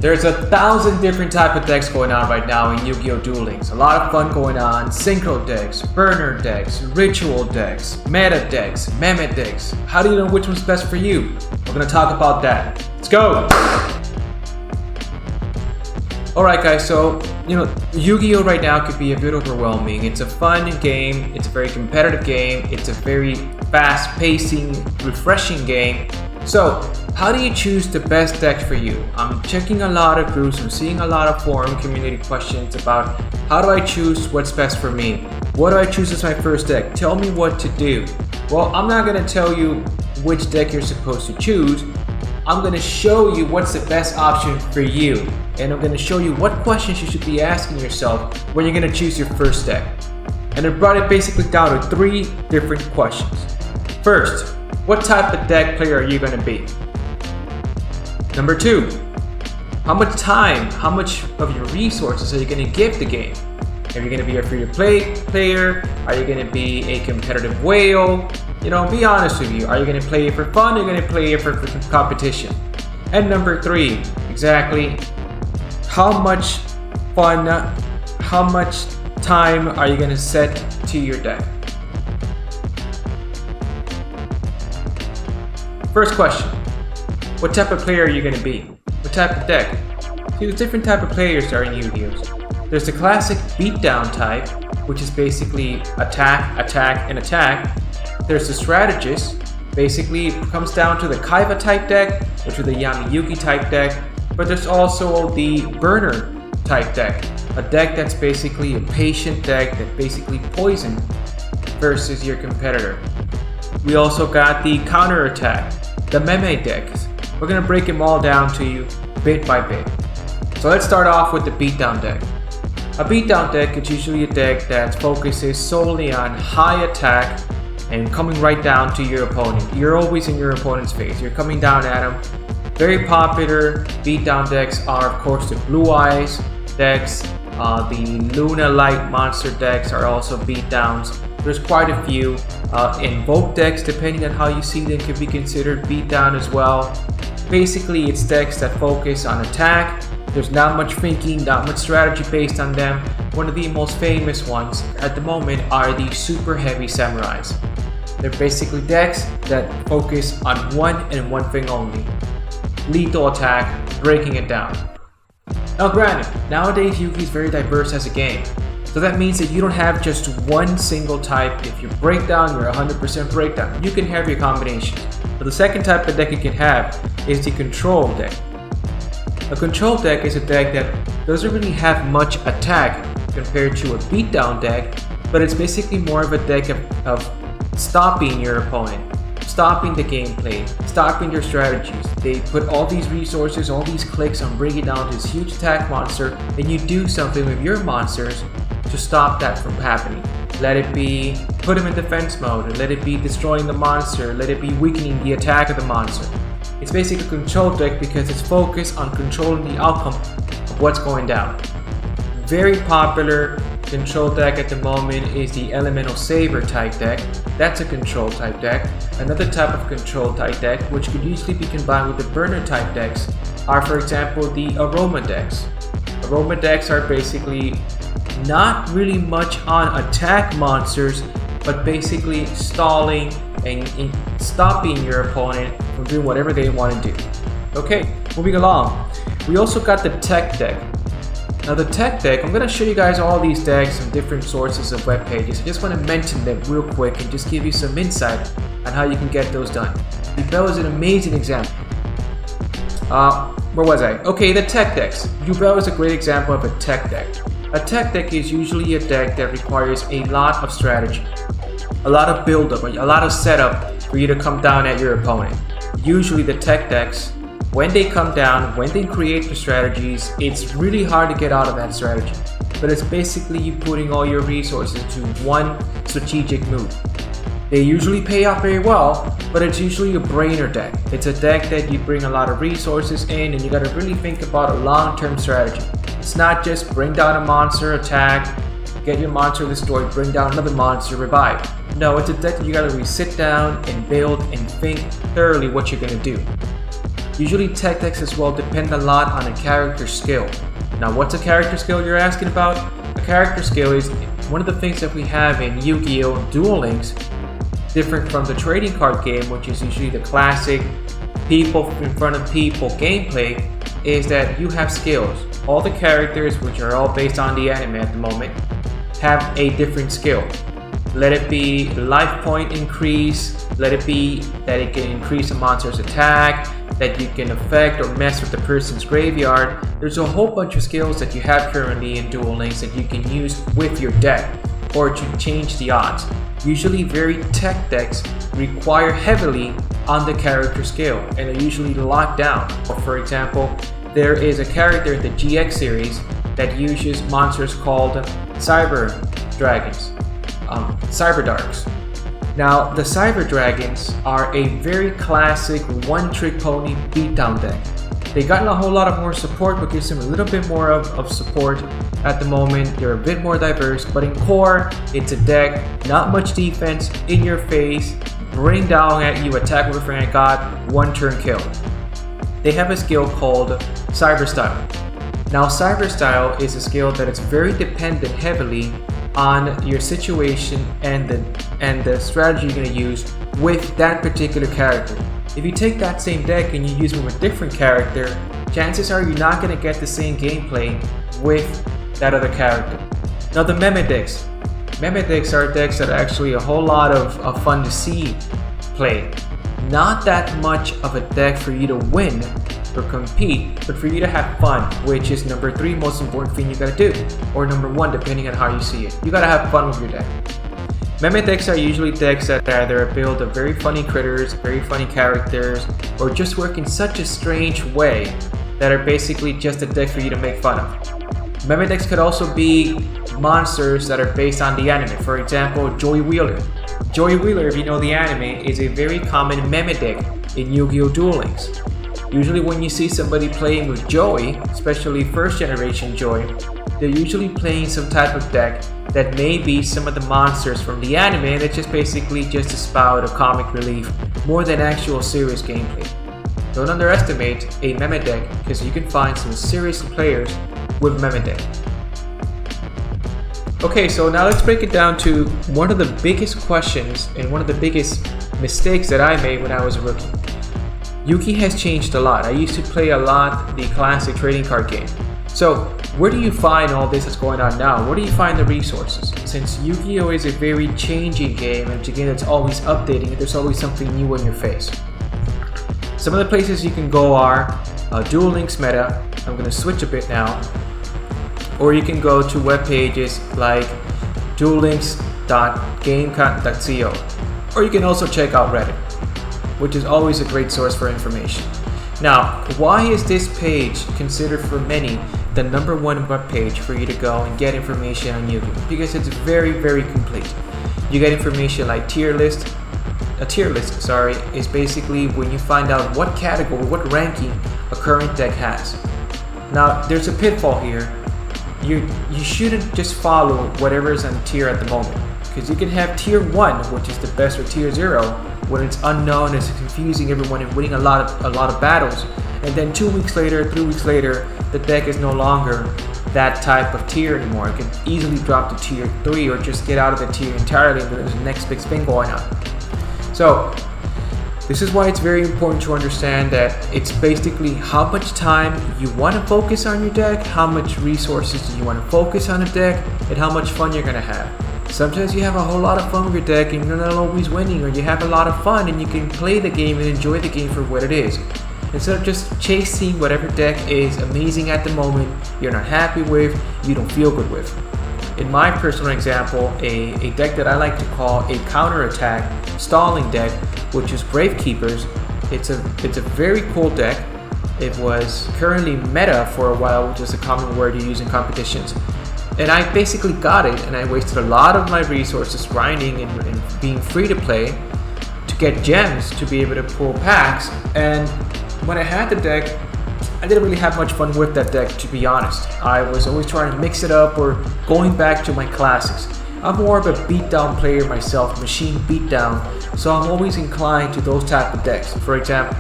There's 1,000 different type of decks going on right now in Yu-Gi-Oh! Duel Links. A lot of fun going on. Synchro decks, burner decks, ritual decks, meta decks, meme decks. How do you know which one's best for you? We're gonna talk about that. Let's go! Alright guys, so, Yu-Gi-Oh! Right now could be a bit overwhelming. It's a fun game, it's a very competitive game, it's a very fast-pacing, refreshing game. So, how do you choose the best deck for you? I'm checking a lot of groups, I'm seeing a lot of forum community questions about how do I choose what's best for me? What do I choose as my first deck? Tell me what to do. Well, I'm not going to tell you which deck you're supposed to choose. I'm going to show you what's the best option for you. And I'm going to show you what questions you should be asking yourself when you're going to choose your first deck. And I brought it basically down to 3 different questions. First, what type of deck player are you going to be? Number 2, how much time, how much of your resources are you going to give the game? Are you going to be a free-to-play player? Are you going to be a competitive whale? Be honest with you. Are you going to play it for fun? Or are you going to play it for competition? And number 3, exactly, how much fun, how much time are you going to set to your deck? First question, what type of player are you going to be? What type of deck? See, there's different type of players that are in Yu-Gi-Oh! There's the classic beatdown type, which is basically attack, attack, and attack. There's the strategist, basically it comes down to the Kaiba type deck, which is the Yami-Yugi type deck. But there's also the burner type deck, a deck that's basically a patient deck that basically poison versus your competitor. We also got the counter attack, the meme decks. We're gonna break them all down to you bit by bit. So let's start off with the beatdown deck. A beatdown deck is usually a deck that focuses solely on high attack and coming right down to your opponent. You're always in your opponent's face. You're coming down at them. Very popular beatdown decks are of course the Blue Eyes decks. The Luna Light monster decks are also beatdowns. There's quite a few. Invoke decks, depending on how you see them, can be considered beatdown as well. Basically, it's decks that focus on attack. There's not much thinking, not much strategy based on them. One of the most famous ones at the moment are the super heavy samurais. They're basically decks that focus on one and one thing only: lethal attack, breaking it down. Now granted, nowadays Yu-Gi is very diverse as a game. So that means that you don't have just one single type. If you break down, you're 100% breakdown. You can have your combinations. But the second type of deck you can have is the control deck. A control deck is a deck that doesn't really have much attack compared to a beatdown deck, but it's basically more of a deck of stopping your opponent, stopping the gameplay, stopping their strategies. They put all these resources, all these clicks on bringing down this huge attack monster, and you do something with your monsters to stop that from happening. Let it be put him in defense mode, let it be destroying the monster, let it be weakening the attack of the monster. It's basically a control deck because it's focused on controlling the outcome of what's going down. Very popular control deck at the moment is the Elemental Saber type deck. That's a control type deck. Another type of control type deck, which could usually be combined with the burner type decks, are for example the Aroma decks. Aroma decks are basically not really much on attack monsters, but basically stalling and stopping your opponent from doing whatever they want to do. Okay, moving along. We also got the tech deck. Now the tech deck, I'm going to show you guys all these decks from different sources of web pages. I just want to mention them real quick and just give you some insight on how you can get those done. Yubel is an amazing example. Where was I? Okay, the tech decks. Yubel is a great example of a tech deck. A tech deck is usually a deck that requires a lot of strategy, a lot of build-up, a lot of setup for you to come down at your opponent. Usually the tech decks, when they come down, when they create the strategies, it's really hard to get out of that strategy. But it's basically you putting all your resources into one strategic move. They usually pay off very well, but it's usually a brainer deck. It's a deck that you bring a lot of resources in and you gotta really think about a long-term strategy. It's not just bring down a monster, attack, get your monster destroyed, bring down another monster, revive. No, it's a deck that you gotta really sit down and build and think thoroughly what you're gonna do. Usually tech decks as well depend a lot on a character skill. Now what's a character skill you're asking about? A character skill is one of the things that we have in Yu-Gi-Oh! Duel Links, different from the trading card game, which is usually the classic people in front of people gameplay, is that you have skills. All the characters, which are all based on the anime at the moment, have a different skill. Let it be life point increase, let it be that it can increase a monster's attack, that you can affect or mess with the person's graveyard. There's a whole bunch of skills that you have currently in Duel Links that you can use with your deck or to change the odds. Usually very tech decks require heavily on the character skill and are usually locked down. For example, there is a character in the GX series that uses monsters called Cyber Dragons, Cyber Darks. Now, the Cyber Dragons are a very classic one-trick pony beatdown deck. They've gotten a whole lot of more support, but gives them a little bit more of support at the moment. They're a bit more diverse, but in core, it's a deck, not much defense, in your face, bring down at you, attack with a Frank God, one turn kill. They have a skill called Cyber Style. Now, Cyber Style is a skill that is very dependent heavily on your situation and the strategy you're going to use with that particular character. If you take that same deck and you use it with a different character, chances are you're not going to get the same gameplay with that other character. Now the meme decks. Meme decks are decks that are actually a whole lot of fun to see play. Not that much of a deck for you to win or compete, but for you to have fun, which is number 3 most important thing you gotta do, or number 1 depending on how you see it. You gotta have fun with your deck. Meme decks are usually decks that either build of very funny critters, very funny characters, or just work in such a strange way that are basically just a deck for you to make fun of. Meme decks could also be monsters that are based on the anime. For example, Joey Wheeler. Joey Wheeler, if you know the anime, is a very common meme deck in Yu-Gi-Oh! Duel Links. Usually when you see somebody playing with Joey, especially first generation Joey, they're usually playing some type of deck that may be some of the monsters from the anime, and it's just basically just a spout of comic relief more than actual serious gameplay. Don't underestimate a meme deck, because you can find some serious players with meme deck. Okay, so now let's break it down to one of the biggest questions and one of the biggest mistakes that I made when I was a rookie. Yu-Gi has changed a lot. I used to play a lot the classic trading card game. So where do you find all this that's going on now? Where do you find the resources? Since Yu-Gi-Oh! Is a very changing game, and it's a game that's always updating, there's always something new in your face. Some of the places you can go are Duel Links Meta. I'm going to switch a bit now. Or you can go to web pages like duellinks.gamecon.co. Or you can also check out Reddit, which is always a great source for information. Now, why is this page considered for many the #1 web page for you to go and get information on Yu-Gi-Oh? Because it's very, very complete. You get information like tier list. A tier list, is basically when you find out what category, what ranking a current deck has. Now, there's a pitfall here. You shouldn't just follow whatever is on tier at the moment, because you can have tier 1, which is the best, or tier 0, when it's unknown, it's confusing everyone and winning a lot of battles, and then 2 weeks later, 3 weeks later, the deck is no longer that type of tier anymore. It can easily drop to tier 3 or just get out of the tier entirely, and there's the next big thing going on. So this is why it's very important to understand that it's basically how much time you want to focus on your deck, how much resources do you want to focus on a deck, and how much fun you're going to have. Sometimes you have a whole lot of fun with your deck and you're not always winning, or you have a lot of fun and you can play the game and enjoy the game for what it is, instead of just chasing whatever deck is amazing at the moment, you're not happy with, you don't feel good with. In my personal example, a deck that I like to call a counterattack stalling deck, which is Brave Keepers. It's a very cool deck. It was currently meta for a while, which is a common word you use in competitions. And I basically got it, and I wasted a lot of my resources grinding and being free to play to get gems to be able to pull packs. And when I had the deck, I didn't really have much fun with that deck, to be honest. I was always trying to mix it up or going back to my classics. I'm more of a beatdown player myself, machine beatdown, so I'm always inclined to those type of decks. For example,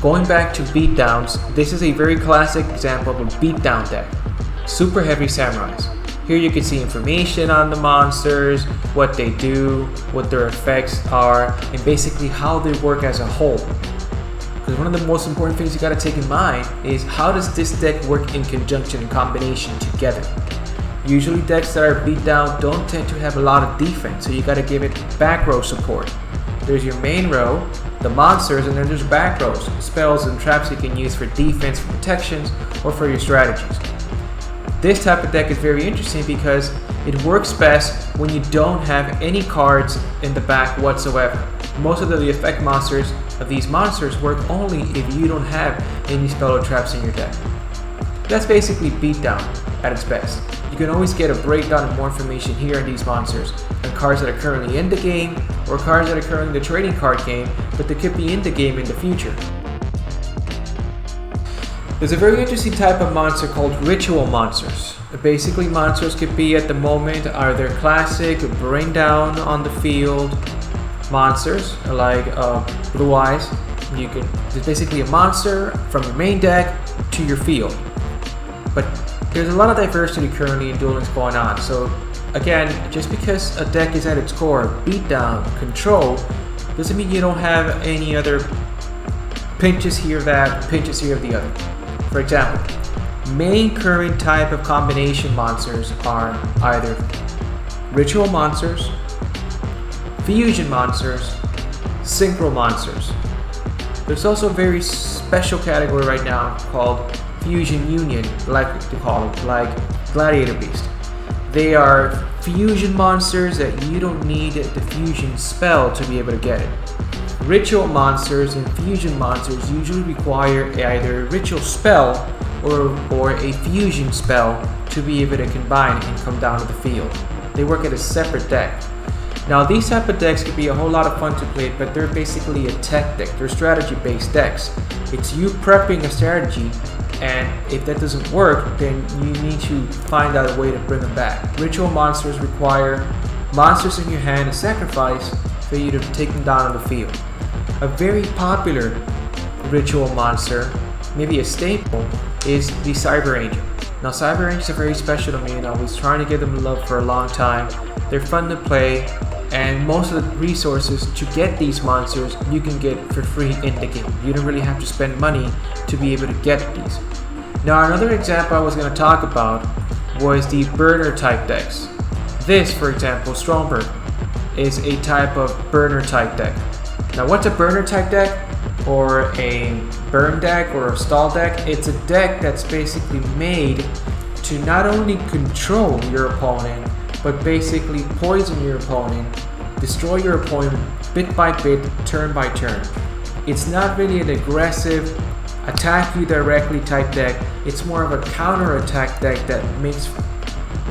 Going back to Beatdowns, this is a very classic example of a beatdown deck. Super heavy samurais. Here you can see information on the monsters, what they do, what their effects are, and basically how they work as a whole. Because one of the most important things you gotta take in mind is how does this deck work in conjunction and combination together. Usually decks that are beat down don't tend to have a lot of defense, so you gotta give it back row support. There's your main row, the monsters, and then there's back rows, spells and traps you can use for defense, for protections, or for your strategies. This type of deck is very interesting because it works best when you don't have any cards in the back whatsoever. Most of the effect monsters of these monsters work only if you don't have any spell or traps in your deck. That's basically beatdown at its best. You can always get a breakdown and more information here on these monsters and cards that are currently in the game or cards that are currently in the trading card game, but they could be in the game in the future. There's a very interesting type of monster called ritual monsters. Basically, monsters could be at the moment either classic, bring down on the field monsters like Blue Eyes. It's basically a monster from your main deck to your field. But there's a lot of diversity currently in Duel Links going on. So again, just because a deck is at its core beatdown, control, doesn't mean you don't have any other pinches here of that, pinches here of the other. For example, main current type of combination monsters are either ritual monsters, fusion monsters, synchro monsters. There's also a very special category right now called fusion union, like to call it, like Gladiator Beast. They are fusion monsters that you don't need the fusion spell to be able to get it. Ritual monsters and fusion monsters usually require either a ritual spell or a fusion spell to be able to combine and come down to the field. They work at a separate deck. Now these type of decks could be a whole lot of fun to play, but they're basically a tech deck. They're strategy based decks. It's you prepping a strategy, and if that doesn't work, then you need to find out a way to bring them back. Ritual monsters require monsters in your hand to sacrifice for you to take them down on the field. A very popular ritual monster, maybe a staple, is the Cyber Angel. Now Cyber Angels are very special to me, and I was trying to give them love for a long time. They're fun to play, and most of the resources to get these monsters you can get for free in the game. You don't really have to spend money to be able to get these. Now another example I was going to talk about was the burner type decks. This, for example, Stromberg, is a type of burner type deck. Now what's a burner type deck? Or a burn deck or a stall deck? It's a deck that's basically made to not only control your opponent, but basically poison your opponent, destroy your opponent bit by bit, turn by turn. It's not really an aggressive, attack you directly type deck. It's more of a counter attack deck that makes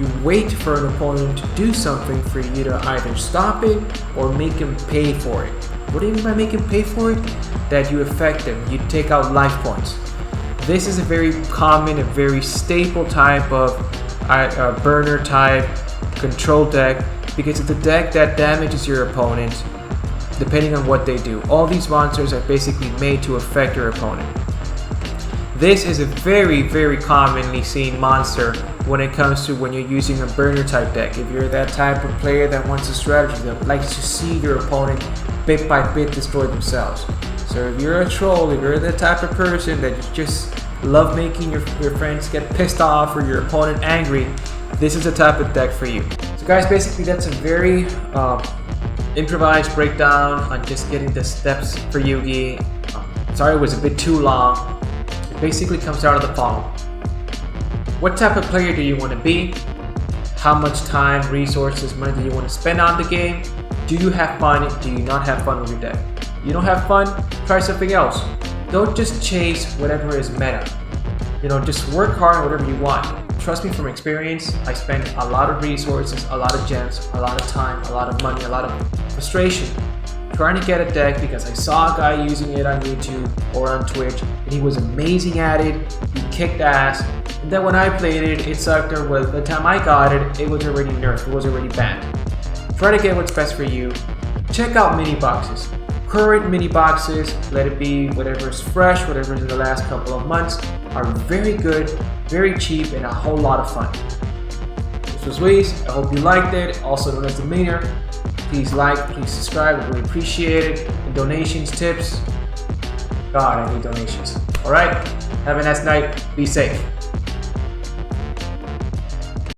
you wait for an opponent to do something for you to either stop it or make him pay for it. What do you mean by make him pay for it? That you affect them, you take out life points. This is a very common and very staple type of burner type control deck, because it's a deck that damages your opponent depending on what they do. All these monsters are basically made to affect your opponent. This is a very, very commonly seen monster when it comes to when you're using a burner type deck. If you're that type of player that wants a strategy that likes to see your opponent bit by bit destroy themselves. So if you're a troll, if you're the type of person that you just love making your friends get pissed off or your opponent angry, this is the type of deck for you. So guys, basically that's a very improvised breakdown on just getting the steps for Yu-Gi. Sorry it was a bit too long. It basically comes out of the following. What type of player do you want to be? How much time, resources, money do you want to spend on the game? Do you have fun? Do you not have fun with your deck? You don't have fun? Try something else. Don't just chase whatever is meta. Just work hard on whatever you want. Trust me from experience, I spent a lot of resources, a lot of gems, a lot of time, a lot of money, a lot of frustration trying to get a deck because I saw a guy using it on YouTube or on Twitch and he was amazing at it, he kicked ass, and then when I played it, it sucked, or by the time I got it, it was already nerfed, it was already banned. Try to get what's best for you. Check out mini boxes. current mini boxes, let it be whatever's fresh, whatever's in the last couple of months, are very good, very cheap, and a whole lot of fun. This was Luis. I hope you liked it, also known as the Meaner. Please like, please subscribe, I really appreciate it. And donations, tips, God, I need donations. Alright, have a nice night, be safe.